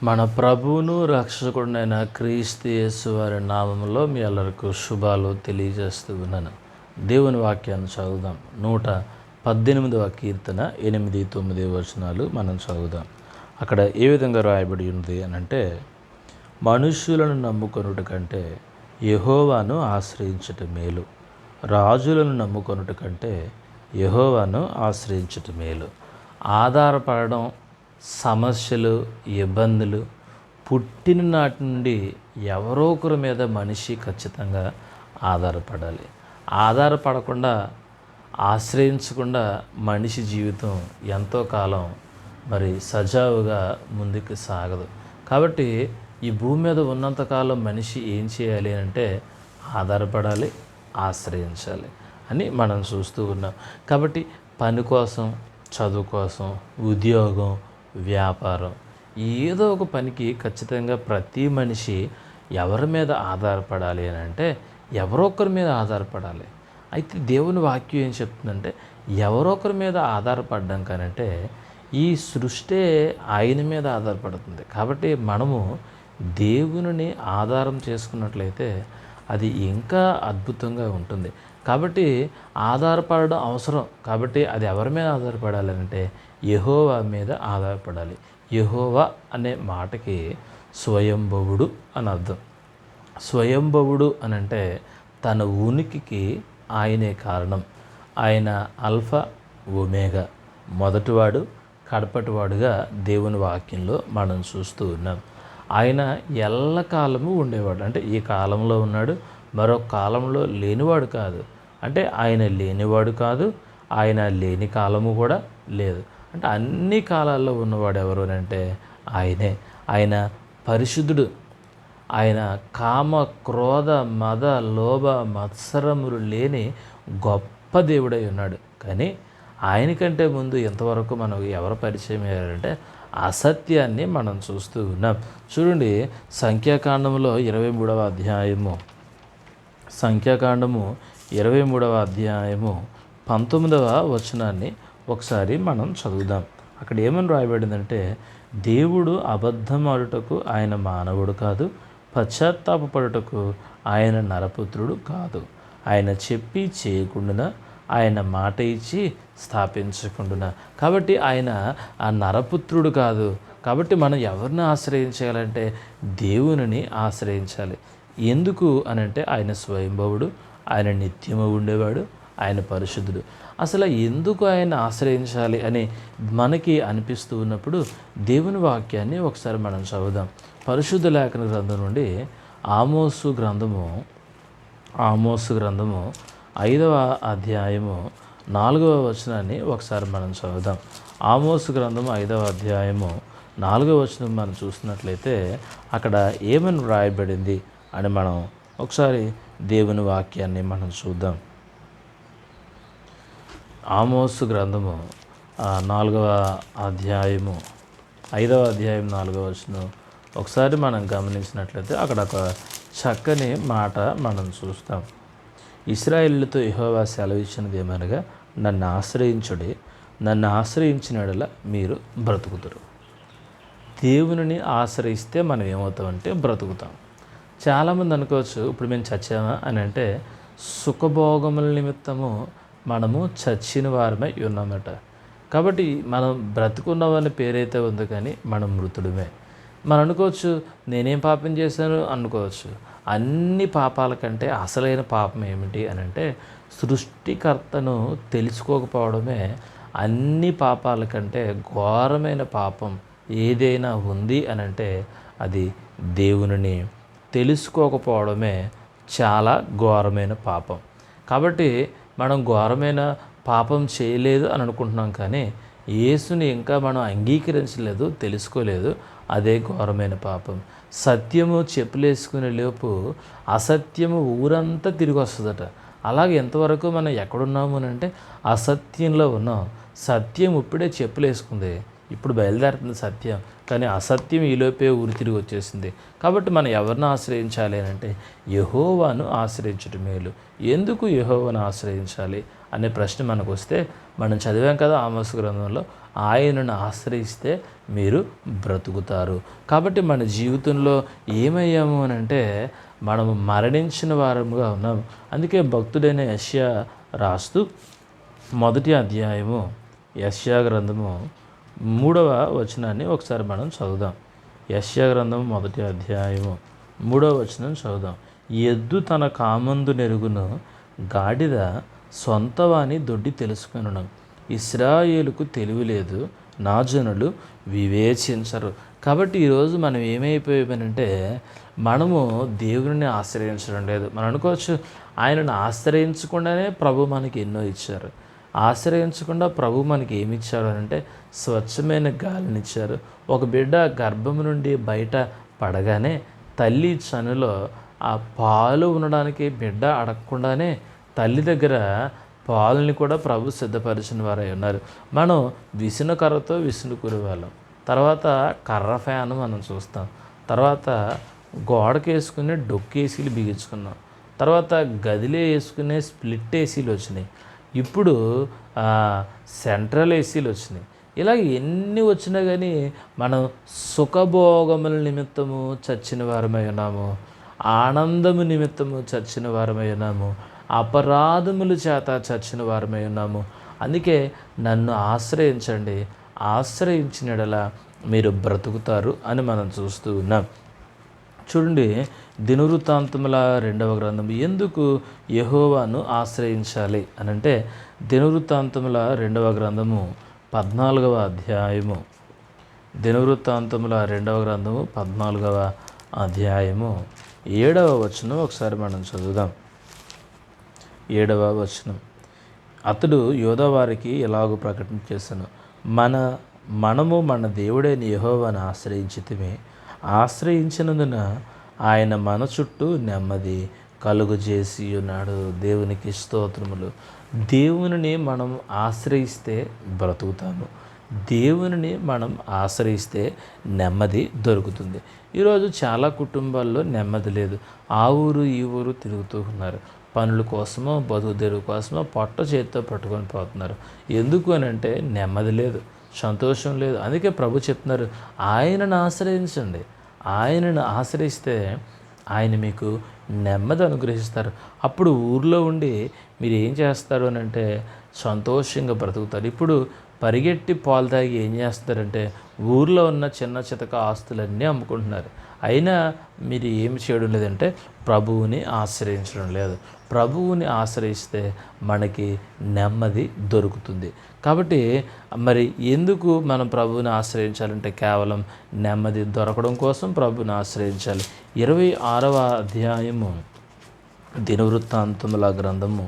మన ప్రభువును రక్షకుడైన క్రీస్తు యేసు వారి నామంలో మీ అందరికీ శుభాలు తెలియజేస్తూ ఉన్నాను. దేవుని వాక్యాన్ని చదువుదాం. 118వ కీర్తన 8-9 వచనాలు మనం చదువుదాం. అక్కడ ఏ విధంగా రాయబడి ఉంది అని అంటే, మనుష్యులను నమ్ముకొనుట కంటే యెహోవాను ఆశ్రయించుట మేలు, రాజులను నమ్ముకొనుట కంటే యెహోవాను ఆశ్రయించుట మేలు. ఆధారపడడం, సమస్యలు, ఇబ్బందులు పుట్టిన నాటి నుండి ఎవరో ఒకరి మీద మనిషి ఖచ్చితంగా ఆధారపడాలి. ఆధారపడకుండా, ఆశ్రయించకుండా మనిషి జీవితం ఎంతో కాలం సజావుగా ముందుకు సాగదు. కాబట్టి ఈ భూమి మీద ఉన్నంతకాలం మనిషి ఏం చేయాలి అంటే ఆధారపడాలి, ఆశ్రయించాలి అని మనం చూస్తూ ఉన్నాం. కాబట్టి పని కోసం, చదువు కోసం, ఉద్యోగం, వ్యాపారం, ఏదో ఒక పనికి ఖచ్చితంగా ప్రతి మనిషి ఎవరి మీద ఆధారపడాలి అని అంటే ఎవరో ఒకరి మీద ఆధారపడాలి. అయితే దేవుని వాక్యం ఏం చెప్తుందంటే, ఎవరో ఒకరి మీద ఆధారపడడం కానంటే ఈ సృష్టి ఆయన మీద ఆధారపడుతుంది. కాబట్టి మనము దేవుని ఆధారం చేసుకున్నట్లయితే అది ఇంకా అద్భుతంగా ఉంటుంది. కాబట్టి ఆధారపడడం అవసరం. కాబట్టి అది ఎవరి మీద ఆధారపడాలి అంటే యెహోవా మీద ఆధారపడాలి. యెహోవా అనే మాటకి స్వయంభవుడు అని అర్థం. స్వయంభవుడు అని అంటే తన ఉనికికి ఆయనే కారణం. ఆయన ఆల్ఫా ఒమేగా, మొదటివాడు కడపటివాడుగా దేవుని వాక్యంలో మనం చూస్తూ ఉన్నాం. ఆయన ఎల్లకాలము ఉండేవాడు. అంటే ఈ కాలంలో ఉన్నాడు, మరొక కాలంలో లేనివాడు కాదు. అంటే ఆయన లేనివాడు కాదు, ఆయన లేని కాలము కూడా లేదు. అంటే అన్ని కాలాల్లో ఉన్నవాడు ఎవరు అంటే ఆయనే. ఆయన పరిశుద్ధుడు. ఆయన కామ, క్రోధ, మద, లోభ, మత్సరములు లేని గొప్ప దేవుడై ఉన్నాడు. కానీ ఆయనకంటే ముందు ఇంతవరకు మనకు ఎవరు పరిచయం అయ్యారంటే అసత్యాన్ని మనం చూస్తూ ఉన్నాం. చూడండి, సంఖ్యాకాండము 23వ అధ్యాయము 19వ వచనాన్ని ఒకసారి మనం చదువుదాం. అక్కడ ఏమని రాయబడిందంటే, దేవుడు అబద్ధమాడుటకు ఆయన మానవుడు కాదు, పశ్చాత్తాపపడుటకు ఆయన నరపుత్రుడు కాదు. ఆయన చెప్పి చేయకుండా, ఆయన మాట ఇచ్చి స్థాపించకుండా. కాబట్టి ఆయన ఆ నరపుత్రుడు కాదు. కాబట్టి మనం ఎవరిని ఆశ్రయించాలంటే దేవునిని ఆశ్రయించాలి. ఎందుకు అనంటే ఆయన స్వయంభవుడు, ఆయన నిత్యము ఉండేవాడు, ఆయన పరిశుద్ధుడు. అసలు ఎందుకు ఆయన ఆశ్రయించాలి అని మనకి అనిపిస్తూ ఉన్నప్పుడు దేవుని వాక్యాన్ని ఒకసారి మనం చదువుదాం. పరిశుద్ధ లేఖన గ్రంథం నుండి ఆమోసు గ్రంథము 5వ అధ్యాయము 4వ వచనాన్ని ఒకసారి మనం చదువుదాం. ఆమోసు గ్రంథము 5వ అధ్యాయము 4వ వచనం మనం చూసినట్లయితే అక్కడ ఏమని వ్రాయబడింది అని మనం ఒకసారి దేవుని వాక్యాన్ని మనం చూద్దాం. ఆమోసు గ్రంథము 5వ అధ్యాయం 4వ వచనం ఒకసారి మనం గమనించినట్లయితే అక్కడ ఒక చక్కని మాట మనం చూస్తాం. ఇశ్రాయేలుతో యెహోవా సెలవిచ్చినది ఏమనగా, నన్ను ఆశ్రయించుడి, నన్ను ఆశ్రయించినడలా మీరు బ్రతుకుతారు. దేవుని ఆశ్రయిస్తే మనం ఏమవుతామంటే బ్రతుకుతాం. చాలామంది అనుకోవచ్చు, ఇప్పుడు మేము చచ్చామా అని అంటే సుఖభోగముల నిమిత్తము మనము చచ్చిన వారమై ఉన్నామట. కాబట్టి మనం బ్రతుకున్నామని పేరైతే ఉంది, కానీ మనం మృతుడమే. మనం అనుకోవచ్చు, నేనేం పాపం చేశాను అనుకోవచ్చు. అన్ని పాపాల కంటే అసలైన పాపం ఏమిటి అని అంటే సృష్టికర్తను తెలుసుకోకపోవడమే అన్ని పాపాల కంటే ఘోరమైన పాపం ఏదైనా ఉంది అని అంటే అది దేవునిని తెలుసుకోకపోవడమే చాలా ఘోరమైన పాపం. కాబట్టి మనం ఘోరమైన పాపం చేయలేదు అని అనుకుంటున్నాం, కానీ యేసుని ఇంకా మనం అంగీకరించలేదు, తెలుసుకోలేదు. అదే ఘోరమైన పాపం. సత్యము చెప్పులేసుకునే లోపు అసత్యము ఊరంతా తిరిగి వస్తుందట. అలాగే ఎంతవరకు మనం ఎక్కడున్నాము అని అంటే అసత్యంలో ఉన్నాం. సత్యం ఇప్పుడే చెప్పులేసుకుంది, ఇప్పుడు బయలుదేరుతుంది సత్యం, కానీ అసత్యం ఈలోపే ఊరి తిరిగి వచ్చేసింది. కాబట్టి మనం ఎవరిని ఆశ్రయించాలి అని అంటే యెహోవాను ఆశ్రయించడం మేలు. ఎందుకు యెహోవాను ఆశ్రయించాలి అనే ప్రశ్న మనకు వస్తే మనం చదివాం కదా ఆమోసు గ్రంథంలో ఆయనను ఆశ్రయిస్తే మీరు బ్రతుకుతారు. కాబట్టి మన జీవితంలో ఏమయ్యాము అని అంటే మనము మరణించిన వారముగా ఉన్నాం. అందుకే భక్తుడైన యెషయా రాస్తూ మొదటి అధ్యాయము యెషయా గ్రంథము 3వ వచనాన్ని ఒకసారి మనం చదువుదాం. యెషయా గ్రంథము మొదటి అధ్యాయము 3వ వచనం చదువుదాం. ఎద్దు తన కామందు నెరుగును, గాడిద సొంతవాని దొడ్డి తెలుసుకొనును. ఇశ్రాయేలుకు తెలివి లేదు, నా జనులు వివేచించరు. కాబట్టి ఈరోజు మనం ఏమైపోయామనంటే మనము దేవుని ఆశ్రయించడం లేదు. మనం అనుకోవచ్చు ఆయనను ఆశ్రయించకుండానే ప్రభు మనకి ఎన్నో ఇచ్చారు. ఆశ్రయించకుండా ప్రభు మనకి ఏమి ఇచ్చారు అంటే స్వచ్ఛమైన గాలిని ఇచ్చారు. ఒక బిడ్డ గర్భం నుండి బయట పడగానే తల్లి చనులో ఆ పాలు ఉండడానికి బిడ్డ అడగకుండానే తల్లి దగ్గర పాలని కూడా ప్రభు సిద్ధపరిచిన వారై ఉన్నారు. మనం విసునకర్రతో విసునుకునే వాళ్ళం, తర్వాత కర్ర ఫ్యాన్ మనం చూస్తాం, తర్వాత గోడకి వేసుకునే డొక్కేసీలు బిగించుకున్నాం, తర్వాత గదిలో వేసుకునే స్ప్లిట్ ఏసీలు వచ్చినాయి, ఇప్పుడు సెంట్రల్ ఏసీలు వచ్చినాయి. ఇలా ఎన్ని వచ్చినా కానీ మనం సుఖభోగముల నిమిత్తము చచ్చిన వారమై ఉన్నాము, ఆనందము నిమిత్తము చచ్చిన వారమై ఉన్నాము, అపరాధముల చేత చచ్చిన వారమై ఉన్నాము. అందుకే నన్ను ఆశ్రయించండి, ఆశ్రయించిన మీరు బ్రతుకుతారు అని మనం చూస్తూ ఉన్నాం. చూడండి, దినవృత్తాంతముల 2వ గ్రంథం ఎందుకు యెహోవాను ఆశ్రయించాలి అని అంటే దినవృత్తాంతముల 2వ గ్రంథము 14వ అధ్యాయము, దినవృత్తాంతముల 2వ గ్రంథము 14వ అధ్యాయము 7వ వచనం ఒకసారి మనం చదువుదాం. 7వ వచనం. అతడు యోధావారికి ఎలాగో ప్రకటన చేశాను, మనము మన దేవుడైన యెహోవాను ఆశ్రయించితిమి, ఆశ్రయించినందున ఆయన మన చుట్టూ నెమ్మది కలుగజేసి ఉన్నాడు. దేవునికి స్తోత్రములు. దేవునిని మనం ఆశ్రయిస్తే బ్రతుకుతాము. దేవునిని మనం ఆశ్రయిస్తే నెమ్మది దొరుకుతుంది. ఈరోజు చాలా కుటుంబాల్లో నెమ్మది లేదు. ఆ ఊరు ఈ ఊరు తిరుగుతూ ఉన్నారు. పనుల కోసమో బతుకు తెరువు కోసమో పొట్ట చేతితో పట్టుకొని పోతున్నారు. ఎందుకు అని అంటే నెమ్మది లేదు, సంతోషం లేదు. అందుకే ప్రభు చెప్తున్నారు, ఆయనను ఆశ్రయించండి. ఆయనను ఆశ్రయిస్తే ఆయన మీకు నెమ్మది అనుగ్రహిస్తారు. అప్పుడు ఊర్లో ఉండి మీరు ఏం చేస్తారు అని అంటే సంతోషంగా బ్రతుకుతారు. ఇప్పుడు పరిగెట్టి పాలు తాగి ఏం చేస్తారంటే ఊర్లో ఉన్న చిన్న చితక ఆస్తులన్నీ అమ్ముకుంటున్నారు. అయినా మీరు ఏమి చేయడం లేదంటే ప్రభువుని ఆశ్రయించడం లేదు. ప్రభువుని ఆశ్రయిస్తే మనకి నెమ్మది దొరుకుతుంది. కాబట్టి మరి ఎందుకు మనం ప్రభువుని ఆశ్రయించాలంటే కేవలం నెమ్మది దొరకడం కోసం ప్రభువుని ఆశ్రయించాలి. 26వ అధ్యాయము దినవృత్తాంతముల గ్రంథము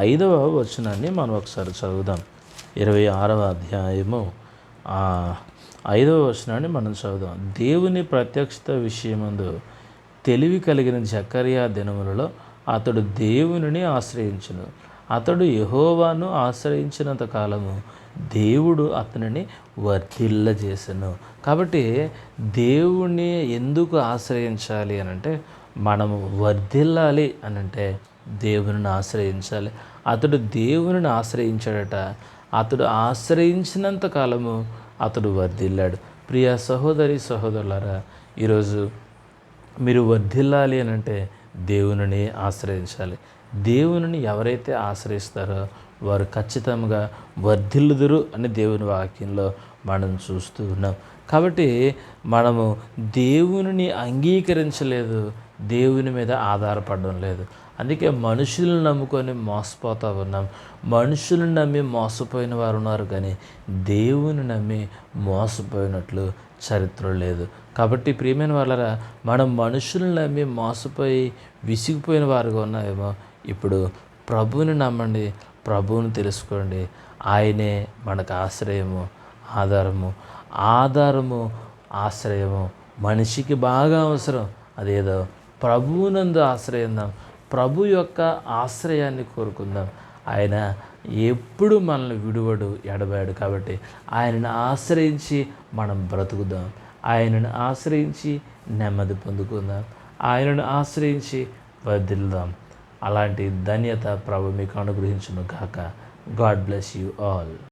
5వ వచనాన్ని మనం ఒకసారి చదువుదాం. 26వ అధ్యాయము 5వ వచనాన్ని మనం చదువుదాం. దేవుని ప్రత్యక్షత విషయమందు తెలివి కలిగిన జకర్యా దినములలో అతడు దేవునిని ఆశ్రయించును. అతడు యెహోవాను ఆశ్రయించినంత కాలము దేవుడు అతనిని వర్ధిల్లజేసెను. కాబట్టి దేవుణ్ణి ఎందుకు ఆశ్రయించాలి అని అంటే మనము వర్ధిల్లాలి అని అంటే దేవునిని ఆశ్రయించాలి. అతడు దేవునిని ఆశ్రయించాడట. అతడు ఆశ్రయించినంత కాలము అతడు వర్ధిల్లాడు. ప్రియ సహోదరి సహోదరులారా, ఈరోజు మీరు వర్ధిల్లాలి అని అంటే దేవునిని ఆశ్రయించాలి. దేవునిని ఎవరైతే ఆశ్రయిస్తారో వారు ఖచ్చితంగా వర్ధిల్లుదురు అని దేవుని వాక్యంలో మనం చూస్తూ ఉన్నాం. కాబట్టి మనము దేవునిని అంగీకరించలేదు, దేవుని మీద ఆధారపడడం లేదు. అందుకే మనుషులను నమ్ముకొని మోసపోతూ ఉన్నాం. మనుషులను నమ్మి మోసపోయిన వారు ఉన్నారు, కానీ దేవుని నమ్మి మోసపోయినట్లు చరిత్ర లేదు. కాబట్టి ప్రియమైన వాళ్ళరా, మనం మనుషులను నమ్మి మోసపోయి విసిగిపోయిన వారుగా ఉన్నాయేమో. ఇప్పుడు ప్రభువుని నమ్మండి, ప్రభువుని తెలుసుకోండి. ఆయనే మనకు ఆశ్రయము, ఆధారము, ఆశ్రయము మనిషికి బాగా అవసరం. అదేదో ప్రభువునందు ఆశ్రయిద్దాం, ప్రభు యొక్క ఆశ్రయాన్ని కోరుకుందాం. ఆయన ఎప్పుడు మనల్ని విడువడు, ఎడబాడు. కాబట్టి ఆయనను ఆశ్రయించి మనం బ్రతుకుదాం. ఆయనను ఆశ్రయించి నెమ్మది పొందుకుందాం. ఆయనను ఆశ్రయించి వర్ధిల్లుదాం. అలాంటి ధన్యత ప్రభు మీకు అనుగ్రహించును గాక. God bless you all.